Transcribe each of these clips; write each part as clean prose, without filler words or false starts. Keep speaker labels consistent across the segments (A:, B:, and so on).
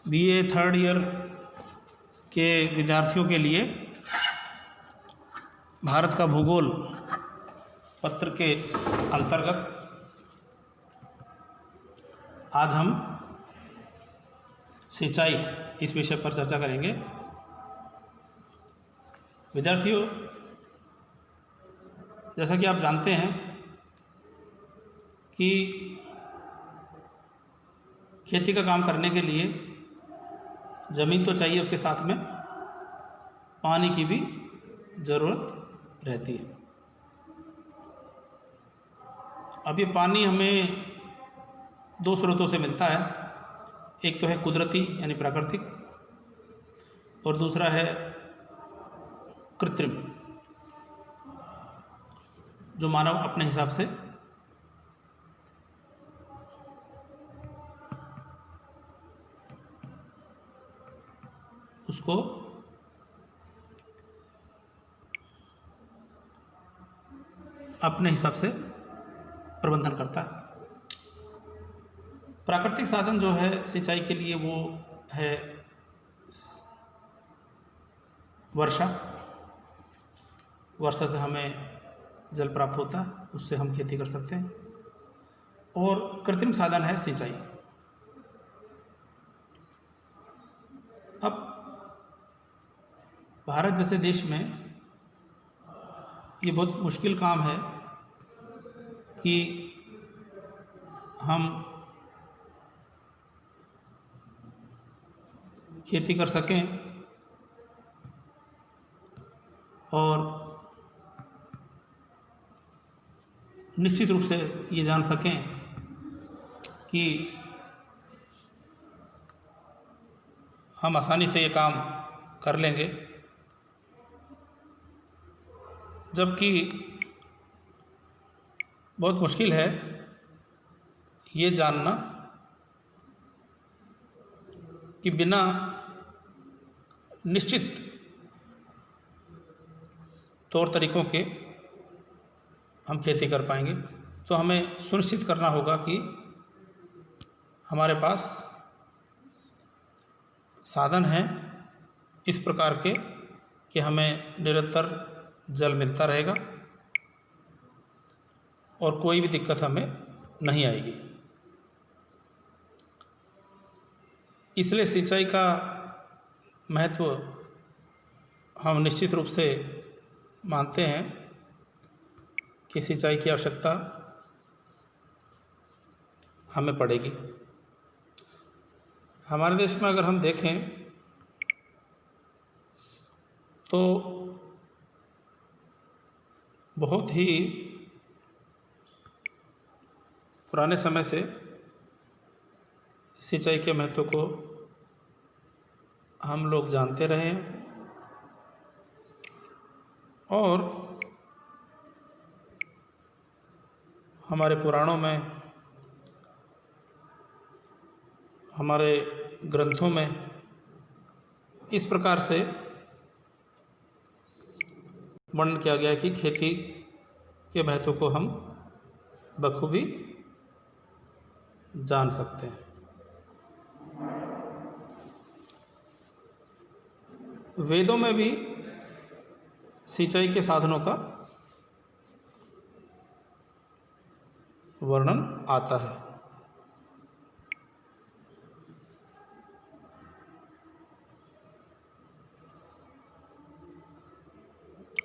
A: BA third year के विद्यार्थियों के लिए भारत का भूगोल पत्र के अंतर्गत आज हम सिंचाई इस विषय पर चर्चा करेंगे। विद्यार्थियों, जैसा कि आप जानते हैं कि खेती का काम करने के लिए ज़मीन तो चाहिए, उसके साथ में पानी की भी ज़रूरत रहती है। अब ये पानी हमें दो स्रोतों से मिलता है। एक तो है कुदरती यानी प्राकृतिक, और दूसरा है कृत्रिम, जो मानव अपने हिसाब से उसको अपने हिसाब से प्रबंधन करता है। प्राकृतिक साधन जो है सिंचाई के लिए वो है वर्षा। वर्षा से हमें जल प्राप्त होता है, उससे हम खेती कर सकते हैं। और कृत्रिम साधन है सिंचाई। अब भारत जैसे देश में ये बहुत मुश्किल काम है कि हम खेती कर सकें और निश्चित रूप से ये जान सकें कि हम आसानी से ये काम कर लेंगे, जबकि बहुत मुश्किल है ये जानना कि बिना निश्चित तौर तरीकों के हम खेती कर पाएंगे। तो हमें सुनिश्चित करना होगा कि हमारे पास साधन हैं इस प्रकार के कि हमें निरंतर जल मिलता रहेगा और कोई भी दिक्कत हमें नहीं आएगी। इसलिए सिंचाई का महत्व हम निश्चित रूप से मानते हैं कि सिंचाई की आवश्यकता हमें पड़ेगी। हमारे देश में अगर हम देखें तो बहुत ही पुराने समय से सिंचाई के महत्व को हम लोग जानते रहे हैं और हमारे पुराणों में, हमारे ग्रंथों में इस प्रकार से वर्णन किया गया है कि खेती के महत्व को हम बखूबी जान सकते हैं। वेदों में भी सिंचाई के साधनों का वर्णन आता है।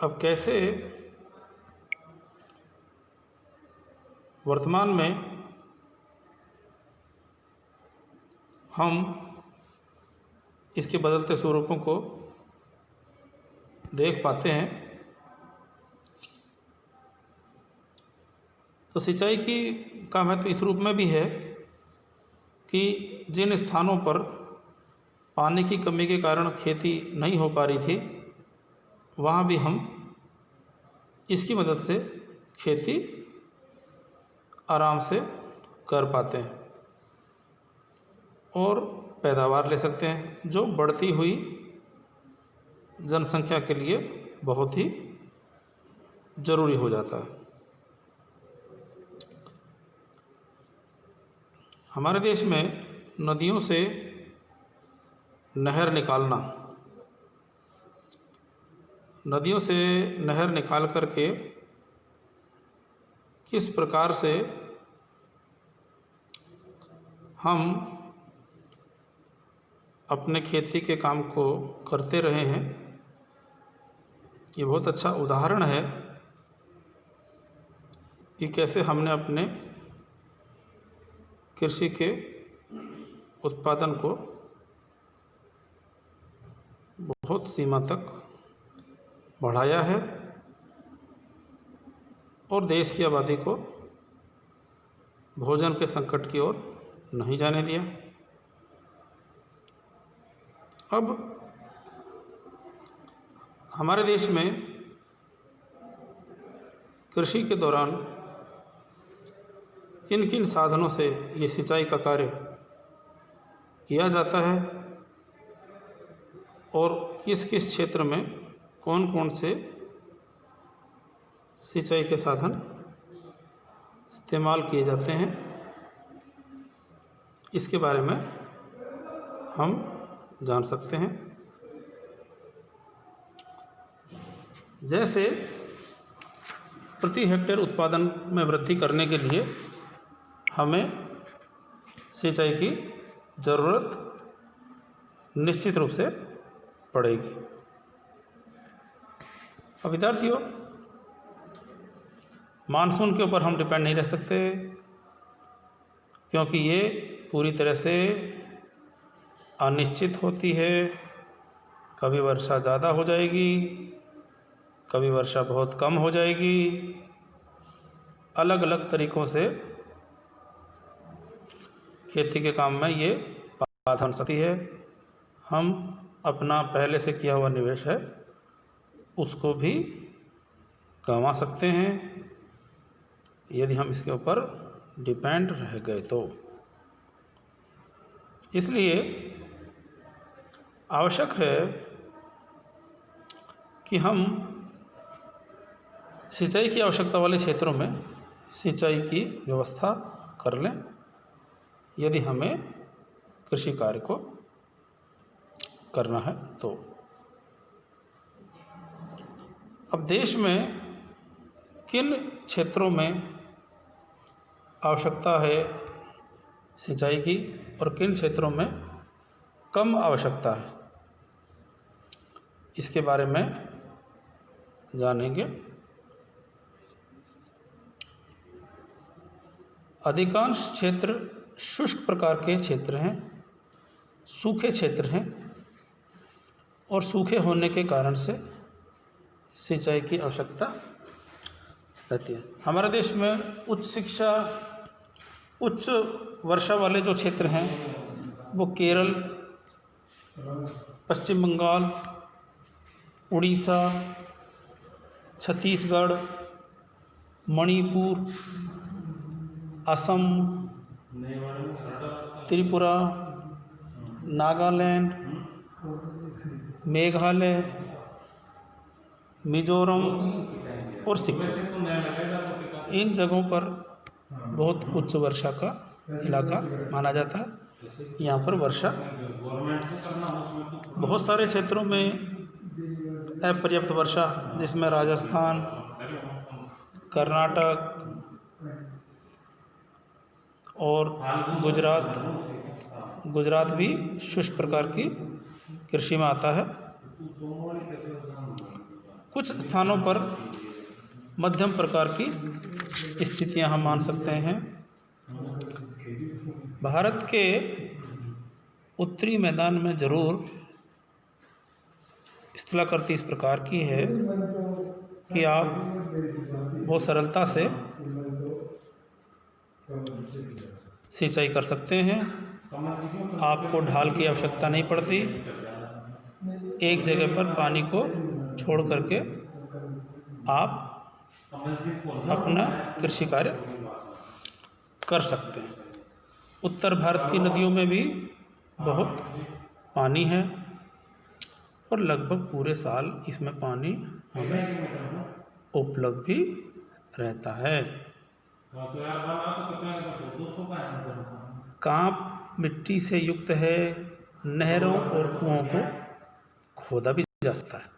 A: अब कैसे वर्तमान में हम इसके बदलते स्वरूपों को देख पाते हैं, तो सिंचाई का महत्व इस रूप में भी है कि जिन स्थानों पर पानी की कमी के कारण खेती नहीं हो पा रही थी, वहाँ भी हम इसकी मदद से खेती आराम से कर पाते हैं और पैदावार ले सकते हैं, जो बढ़ती हुई जनसंख्या के लिए बहुत ही ज़रूरी हो जाता है। हमारे देश में नदियों से नहर निकालना, नदियों से नहर निकाल करके किस प्रकार से हम अपने खेती के काम को करते रहे हैं, ये बहुत अच्छा उदाहरण है कि कैसे हमने अपने कृषि के उत्पादन को बहुत सीमा तक बढ़ाया है और देश की आबादी को भोजन के संकट की ओर नहीं जाने दिया। अब हमारे देश में कृषि के दौरान किन किन साधनों से ये सिंचाई का कार्य किया जाता है और किस किस क्षेत्र में कौन कौन से सिंचाई के साधन इस्तेमाल किए जाते हैं, इसके बारे में हम जान सकते हैं। जैसे प्रति हेक्टेयर उत्पादन में वृद्धि करने के लिए हमें सिंचाई की ज़रूरत निश्चित रूप से पड़ेगी। अब विद्यार्थियों, मानसून के ऊपर हम डिपेंड नहीं रह सकते, क्योंकि ये पूरी तरह से अनिश्चित होती है। कभी वर्षा ज़्यादा हो जाएगी, कभी वर्षा बहुत कम हो जाएगी। अलग अलग तरीक़ों से खेती के काम में ये बाधा बन सकती है। हम अपना पहले से किया हुआ निवेश है उसको भी गंवा सकते हैं यदि हम इसके ऊपर डिपेंड रह गए तो। इसलिए आवश्यक है कि हम सिंचाई की आवश्यकता वाले क्षेत्रों में सिंचाई की व्यवस्था कर लें यदि हमें कृषि कार्य को करना है तो। अब देश में किन क्षेत्रों में आवश्यकता है सिंचाई की और किन क्षेत्रों में कम आवश्यकता है, इसके बारे में जानेंगे। अधिकांश क्षेत्र शुष्क प्रकार के क्षेत्र हैं, सूखे क्षेत्र हैं और सूखे होने के कारण से सिंचाई की आवश्यकता रहती है। हमारे देश में उच्च शिक्षा, उच्च वर्षा वाले जो क्षेत्र हैं वो केरल, पश्चिम बंगाल, उड़ीसा, छत्तीसगढ़, मणिपुर, असम, त्रिपुरा, नागालैंड, मेघालय, मिजोरम और सिक्किम, इन जगहों पर बहुत उच्च वर्षा का इलाका माना जाता है। यहाँ पर वर्षा बहुत सारे क्षेत्रों में अपर्याप्त वर्षा, जिसमें राजस्थान, कर्नाटक और गुजरात भी शुष्क प्रकार की कृषि में आता है। कुछ स्थानों पर मध्यम प्रकार की स्थितियां हम मान सकते हैं। भारत के उत्तरी मैदान में जरूर स्थलाकृति इस प्रकार की है कि आप बहुत सरलता से सिंचाई कर सकते हैं। आपको ढाल की आवश्यकता नहीं पड़ती। एक जगह पर पानी को छोड़ करके आप अपना कृषि कार्य कर सकते हैं। उत्तर भारत की नदियों में भी बहुत पानी है और लगभग पूरे साल इसमें पानी हमें उपलब्ध भी रहता है। कांप मिट्टी से युक्त है, नहरों और कुओं को खोदा भी जा सकता है।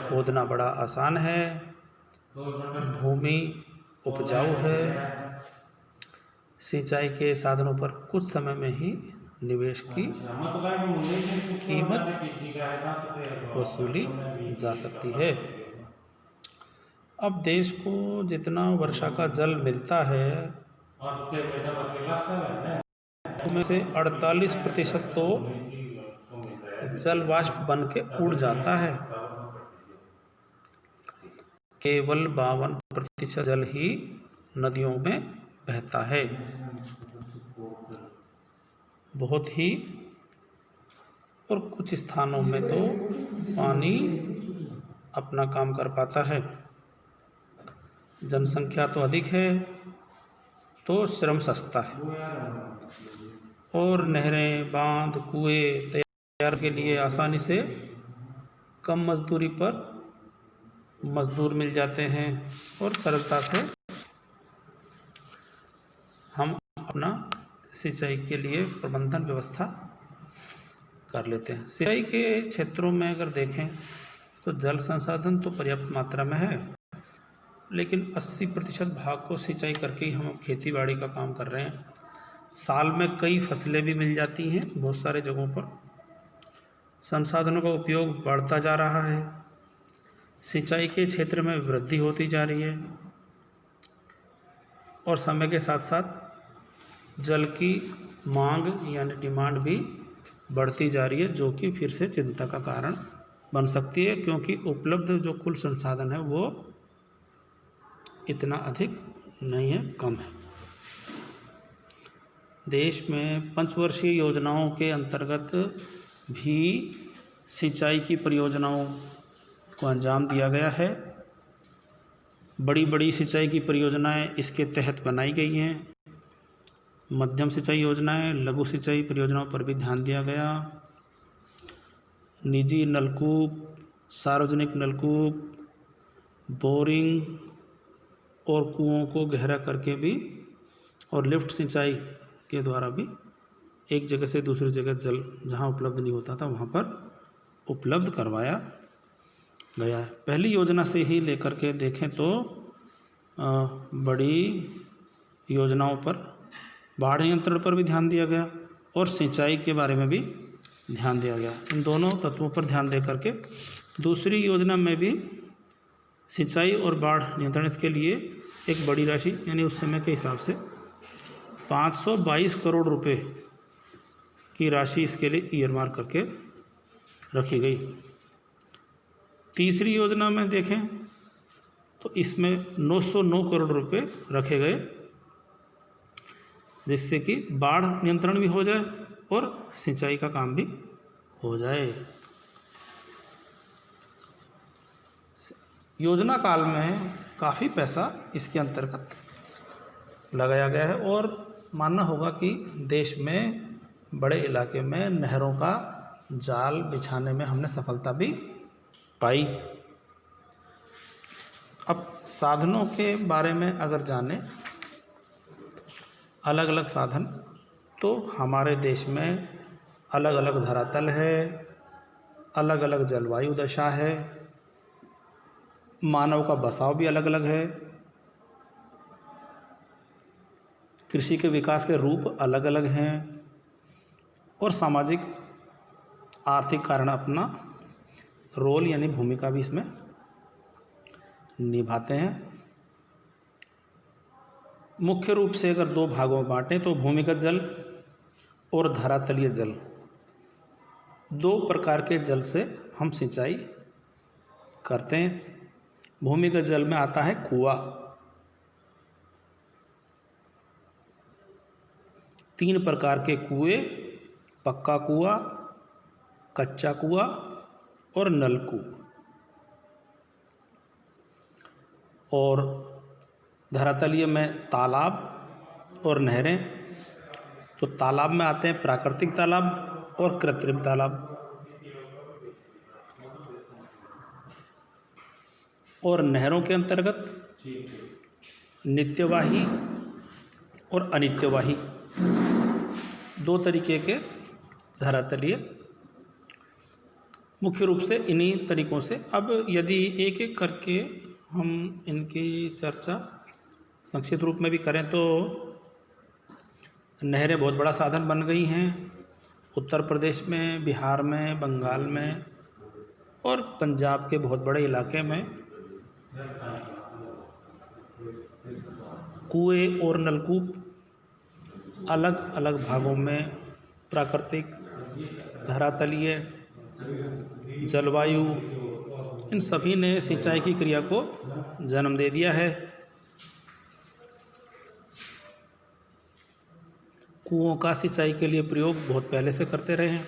A: खोदना बड़ा आसान है, भूमि उपजाऊ है, सिंचाई के साधनों पर कुछ समय में ही निवेश की कीमत वसूली जा सकती है। अब देश को जितना वर्षा का जल मिलता है उनमें से 48% तो जल वाष्प बन के उड़ जाता है। केवल 52% जल ही नदियों में बहता है। बहुत ही और कुछ स्थानों में तो पानी अपना काम कर पाता है। जनसंख्या तो अधिक है तो श्रम सस्ता है और नहरें, बांध, कुएं तैयार के लिए आसानी से कम मजदूरी पर मजदूर मिल जाते हैं और सरलता से हम अपना सिंचाई के लिए प्रबंधन व्यवस्था कर लेते हैं। सिंचाई के क्षेत्रों में अगर देखें तो जल संसाधन तो पर्याप्त मात्रा में है, लेकिन 80% भाग को सिंचाई करके ही हम खेती बाड़ी का काम कर रहे हैं। साल में कई फसलें भी मिल जाती हैं बहुत सारे जगहों पर। संसाधनों का उपयोग बढ़ता जा रहा है, सिंचाई के क्षेत्र में वृद्धि होती जा रही है और समय के साथ साथ जल की मांग यानी डिमांड भी बढ़ती जा रही है, जो कि फिर से चिंता का कारण बन सकती है, क्योंकि उपलब्ध जो कुल संसाधन है वो इतना अधिक नहीं है, कम है। देश में पंचवर्षीय योजनाओं के अंतर्गत भी सिंचाई की परियोजनाओं को अंजाम दिया गया है। बड़ी बड़ी सिंचाई की परियोजनाएं इसके तहत बनाई गई हैं। मध्यम सिंचाई योजनाएं, लघु सिंचाई परियोजनाओं पर भी ध्यान दिया गया। निजी नलकूप, सार्वजनिक नलकूप, बोरिंग और कुओं को गहरा करके भी और लिफ्ट सिंचाई के द्वारा भी एक जगह से दूसरी जगह जल जहाँ उपलब्ध नहीं होता था वहाँ पर उपलब्ध करवाया गया है। पहली योजना से ही लेकर के देखें तो बड़ी योजनाओं पर बाढ़ नियंत्रण पर भी ध्यान दिया गया और सिंचाई के बारे में भी ध्यान दिया गया। इन दोनों तत्वों पर ध्यान दे करके दूसरी योजना में भी सिंचाई और बाढ़ नियंत्रण इसके लिए एक बड़ी राशि यानी उस समय के हिसाब से 522 करोड़ रुपए की राशि इसके लिए ईयरमार्क करके रखी गई। तीसरी योजना में देखें तो इसमें 909 करोड़ रुपए रखे गए, जिससे कि बाढ़ नियंत्रण भी हो जाए और सिंचाई का काम भी हो जाए। योजना काल में काफ़ी पैसा इसके अंतर्गत लगाया गया है और मानना होगा कि देश में बड़े इलाके में नहरों का जाल बिछाने में हमने सफलता भी पाई। अब साधनों के बारे में अगर जानें, अलग अलग साधन तो हमारे देश में अलग अलग धरातल है, अलग अलग जलवायु दशा है, मानव का बसाव भी अलग अलग है, कृषि के विकास के रूप अलग अलग हैं और सामाजिक आर्थिक कारण अपना रोल यानी भूमिका भी इसमें निभाते हैं। मुख्य रूप से अगर दो भागों में बांटें तो भूमिगत जल और धरातलीय जल, दो प्रकार के जल से हम सिंचाई करते हैं। भूमिगत जल में आता है कुआं, 3 प्रकार के कुएं, पक्का कुआं, कच्चा कुआं और नलकूप। और धरातलीय में तालाब और नहरें, तो तालाब में आते हैं प्राकृतिक तालाब और कृत्रिम तालाब। और नहरों के अंतर्गत नित्यवाही और अनित्यवाही दो तरीके के धरातलीय, मुख्य रूप से इन्हीं तरीक़ों से। अब यदि एक एक करके हम इनकी चर्चा संक्षिप्त रूप में भी करें तो नहरें बहुत बड़ा साधन बन गई हैं उत्तर प्रदेश में, बिहार में, बंगाल में और पंजाब के बहुत बड़े इलाके में। कुएं और नलकूप अलग अलग भागों में प्राकृतिक, धरातलीय, जलवायु, इन सभी ने सिंचाई की क्रिया को जन्म दे दिया है। कुओं का सिंचाई के लिए प्रयोग बहुत पहले से करते रहे हैं।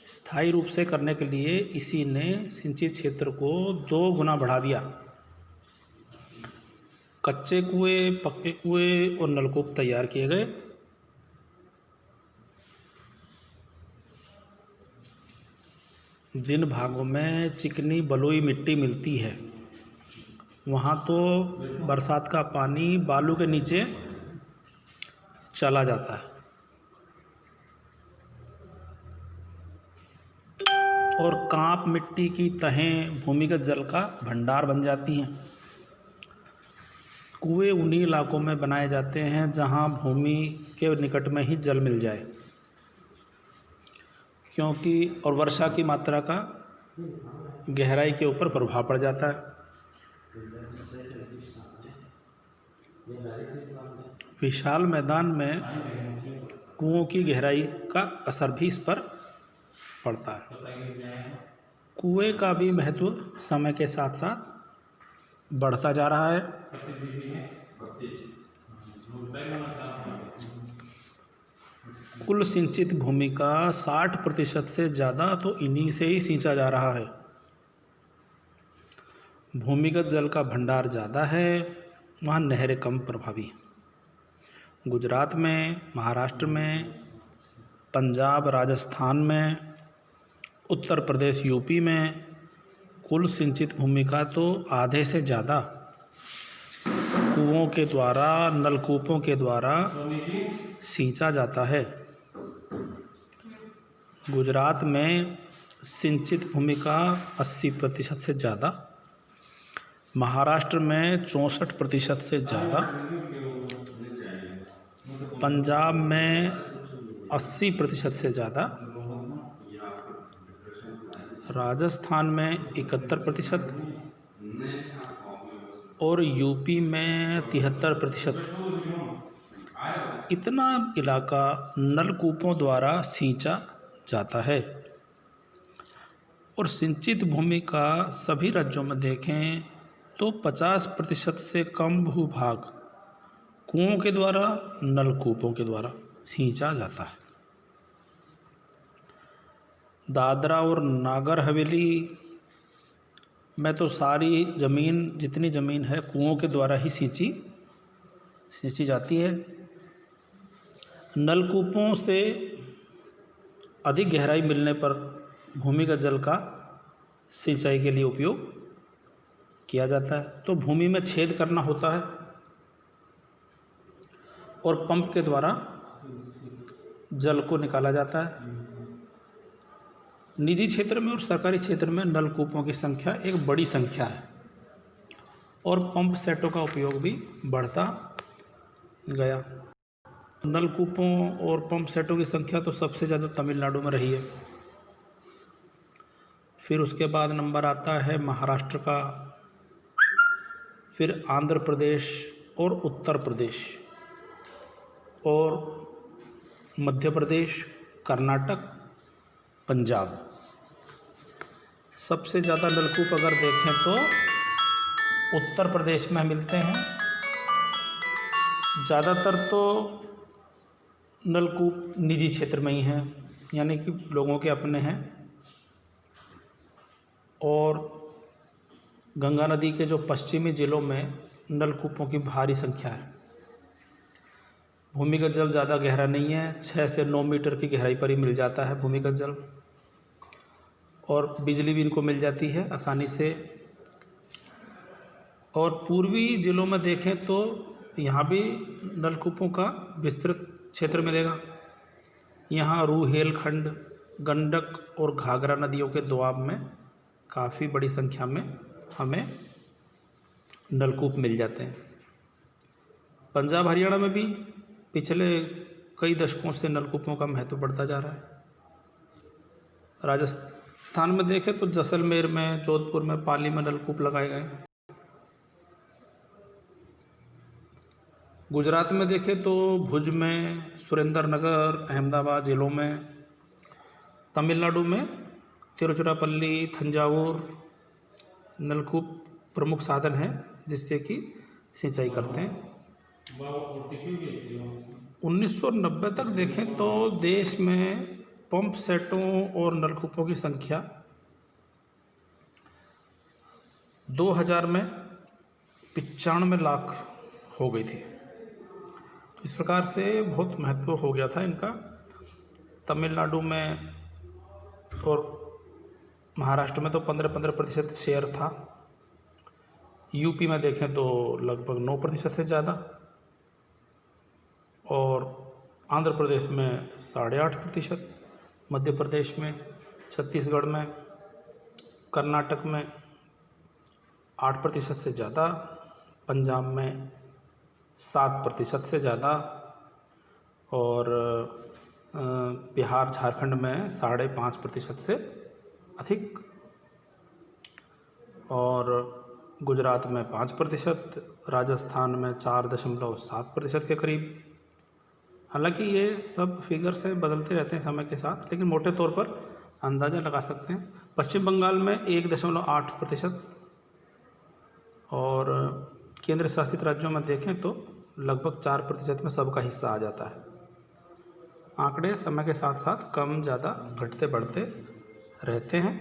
A: स्थायी रूप से करने के लिए इसी ने सिंचित क्षेत्र को 2 गुना बढ़ा दिया। कच्चे कुएं, पक्के कुएं और नलकूप तैयार किए गए। जिन भागों में चिकनी बलुई मिट्टी मिलती है वहाँ तो बरसात का पानी बालू के नीचे चला जाता है और कांप मिट्टी की तहें भूमिगत जल का भंडार बन जाती हैं। कुएं उन्हीं इलाकों में बनाए जाते हैं जहाँ भूमि के निकट में ही जल मिल जाए, क्योंकि और वर्षा की मात्रा का गहराई के ऊपर प्रभाव पड़ जाता है। विशाल मैदान में कुओं की गहराई का असर भी इस पर पड़ता है। कुएं का भी महत्व समय के साथ साथ बढ़ता जा रहा है। कुल सिंचित भूमि का 60% से ज़्यादा तो इन्हीं से ही सींचा जा रहा है। भूमिगत जल का भंडार ज़्यादा है, वहाँ नहरें कम प्रभावी हैं। गुजरात में, महाराष्ट्र में, पंजाब, राजस्थान में, उत्तर प्रदेश, यूपी में कुल सिंचित भूमि का तो आधे से ज़्यादा कुओं के द्वारा, नलकूपों के द्वारा सींचा जाता है। गुजरात में सिंचित भूमि का 80% से ज़्यादा, महाराष्ट्र में 64% से ज़्यादा, पंजाब में 80% से ज़्यादा, राजस्थान में 71% और यूपी में 73%। इतना इलाका नलकूपों द्वारा सींचा जाता है। और सिंचित भूमि का सभी राज्यों में देखें तो 50% से कम भूभाग कुओं के द्वारा, नलकूपों के द्वारा सींचा जाता है। दादरा और नागर हवेली में तो सारी ज़मीन, जितनी ज़मीन है, कुओं के द्वारा ही सींची जाती है। नलकूपों से अधिक गहराई मिलने पर भूमिगत जल का सिंचाई के लिए उपयोग किया जाता है। तो भूमि में छेद करना होता है और पंप के द्वारा जल को निकाला जाता है। निजी क्षेत्र में और सरकारी क्षेत्र में नलकूपों की संख्या एक बड़ी संख्या है और पंप सेटों का उपयोग भी बढ़ता गया। नलकूपों और पंप सेटों की संख्या तो सबसे ज़्यादा तमिलनाडु में रही है। फिर उसके बाद नंबर आता है महाराष्ट्र का, फिर आंध्र प्रदेश और उत्तर प्रदेश और मध्य प्रदेश, कर्नाटक, पंजाब। सबसे ज़्यादा नलकूप अगर देखें तो उत्तर प्रदेश में मिलते हैं। ज़्यादातर तो नलकूप निजी क्षेत्र में ही हैं, यानी कि लोगों के अपने हैं। और गंगा नदी के जो पश्चिमी ज़िलों में नलकूपों की भारी संख्या है। भूमिगत जल ज़्यादा गहरा नहीं है, 6 से 9 मीटर की गहराई पर ही मिल जाता है भूमिगत जल, और बिजली भी इनको मिल जाती है आसानी से। और पूर्वी ज़िलों में देखें तो यहाँ भी नलकूपों का विस्तृत क्षेत्र मिलेगा। यहाँ रूहेलखंड, गंडक और घाघरा नदियों के दोआब में काफ़ी बड़ी संख्या में हमें नलकूप मिल जाते हैं। पंजाब हरियाणा में भी पिछले कई दशकों से नलकूपों का महत्व बढ़ता जा रहा है। राजस्थान में देखें तो जैसलमेर में, जोधपुर में, पाली में नलकूप लगाए गए। गुजरात में देखें तो भुज में, सुरेंद्रनगर, अहमदाबाद जिलों में, तमिलनाडु में तिरुचिरापल्ली, थंजावुर नलकूप प्रमुख साधन है जिससे कि सिंचाई करते हैं। 1990 तक देखें तो देश में पंप सेटों और नलकूपों की संख्या 2000 में 95 लाख हो गई थी। इस प्रकार से बहुत महत्व हो गया था इनका। तमिलनाडु में और महाराष्ट्र में तो 15% शेयर था। यूपी में देखें तो लगभग 9% से ज़्यादा, और आंध्र प्रदेश में 8.5%, मध्य प्रदेश में, छत्तीसगढ़ में, कर्नाटक में 8% से ज़्यादा, पंजाब में 7% से ज़्यादा, और बिहार झारखंड में 5.5% से अधिक, और गुजरात में 5%, राजस्थान में 4.7% के करीब। हालांकि ये सब फिगर्स हैं, बदलते रहते हैं समय के साथ, लेकिन मोटे तौर पर अंदाज़ा लगा सकते हैं। पश्चिम बंगाल में 1.8%, और केंद्र शासित राज्यों में देखें तो लगभग 4% में सबका हिस्सा आ जाता है। आंकड़े समय के साथ साथ कम ज़्यादा घटते बढ़ते रहते हैं,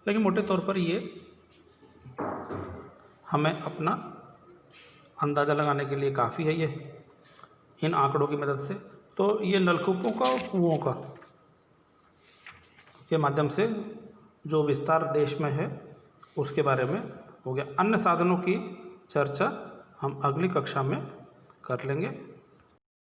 A: लेकिन मोटे तौर पर ये हमें अपना अंदाज़ा लगाने के लिए काफ़ी है ये इन आंकड़ों की मदद से। तो ये नलकूपों का और कुओं का के माध्यम से जो विस्तार देश में है उसके बारे में हो गया। अन्य साधनों की चर्चा हम अगली कक्षा में कर लेंगे।